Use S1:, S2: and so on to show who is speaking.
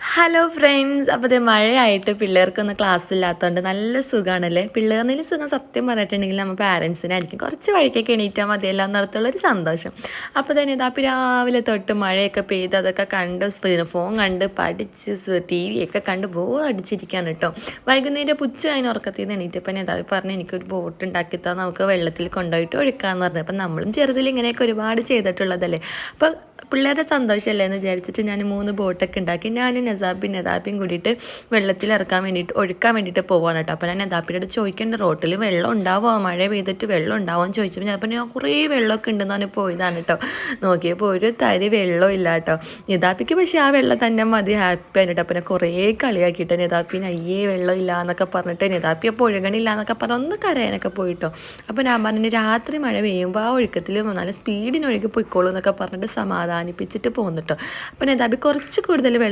S1: Hello friends, അപ്പോൾ ഇത് മഴയായിട്ട് പിള്ളേർക്കൊന്നും ക്ലാസ് ഇല്ലാത്തതുകൊണ്ട് നല്ല സുഖമാണല്ലേ. പിള്ളേർന്നതിൽ സുഖം സത്യം പറഞ്ഞിട്ടുണ്ടെങ്കിൽ നമ്മൾ പാരൻസിനായിരിക്കും. കുറച്ച് വഴിക്കൊക്കെ എണീറ്റാൽ മതിയല്ല എന്നിടത്തുള്ളൊരു സന്തോഷം. അപ്പോൾ തന്നെ ഇതാപ്പോൾ രാവിലെ തൊട്ട് മഴയൊക്കെ പെയ്ത് അതൊക്കെ കണ്ട് ഫോൺ കണ്ട് പഠിച്ച് ടി വി ഒക്കെ കണ്ട് അടിച്ചിരിക്കുകയാണ് കേട്ടോ. വൈകുന്നേരം പുച്ച അതിന് ഉറക്കത്തിൽ നിന്ന് എണീറ്റപ്പോൾ ഇതാ പറഞ്ഞ് എനിക്കൊരു ബോട്ട് ഉണ്ടാക്കിത്താൽ നമുക്ക് വെള്ളത്തിൽ കൊണ്ടുപോയിട്ട് ഒഴുക്കാമെന്ന് പറഞ്ഞു. അപ്പം നമ്മളും ചെറുതിൽ ഇങ്ങനെയൊക്കെ ഒരുപാട് ചെയ്തിട്ടുള്ളതല്ലേ. അപ്പോൾ പിള്ളേരുടെ സന്തോഷമല്ലേ എന്ന് വിചാരിച്ചിട്ട് ഞാൻ 3 ബോട്ടൊക്കെ ഉണ്ടാക്കി ഞാനും നദാപ്പിയും കൂടിയിട്ട് വെള്ളത്തിൽ ഇറക്കാൻ വേണ്ടിയിട്ട് ഒഴുക്കാൻ വേണ്ടിയിട്ട് പോവാണ് കേട്ടോ. അപ്പോൾ ഞാൻ നദാപ്പിനോട് ചോദിക്കേണ്ട റോട്ടിൽ വെള്ളം ഉണ്ടാവുമോ, മഴ പെയ്തിട്ട് വെള്ളം ഉണ്ടാവുമോ എന്ന് ചോദിച്ചപ്പോൾ അപ്പോൾ ഞാൻ കുറേ വെള്ളമൊക്കെ ഉണ്ടെന്ന് പറഞ്ഞ് പോയതാണ് കേട്ടോ. നോക്കിയപ്പോൾ ഒരു തരി വെള്ളം ഇല്ല കേട്ടോ. നദാപ്പിക്ക് പക്ഷേ ആ വെള്ളം തന്നെ മതി, ഹാപ്പി ആയിട്ട്. അപ്പോൾ ഞാൻ കുറേ കളിയാക്കിയിട്ട് നദാപ്പിന് അയ്യേ വെള്ളം ഇല്ല എന്നൊക്കെ പറഞ്ഞിട്ട് നദാപ്പി അപ്പോൾ ഒഴുകണില്ല എന്നൊക്കെ പറഞ്ഞ് ഒന്ന് കരയാനൊക്കെ പോയിട്ടോ. അപ്പോൾ ഞാൻ പറഞ്ഞു രാത്രി മഴ പെയ്യുമ്പോൾ ആ ഒഴുക്കത്തിൽ നല്ല സ്പീഡിന് ഒഴുകി പോയിക്കോളൂ എന്നൊക്കെ പറഞ്ഞിട്ട് സമാധാനിപ്പിച്ചിട്ട് പോകുന്നു കേട്ടോ. അപ്പോൾ നദാപ്പി കുറച്ച് കൂടുതൽ വെള്ളം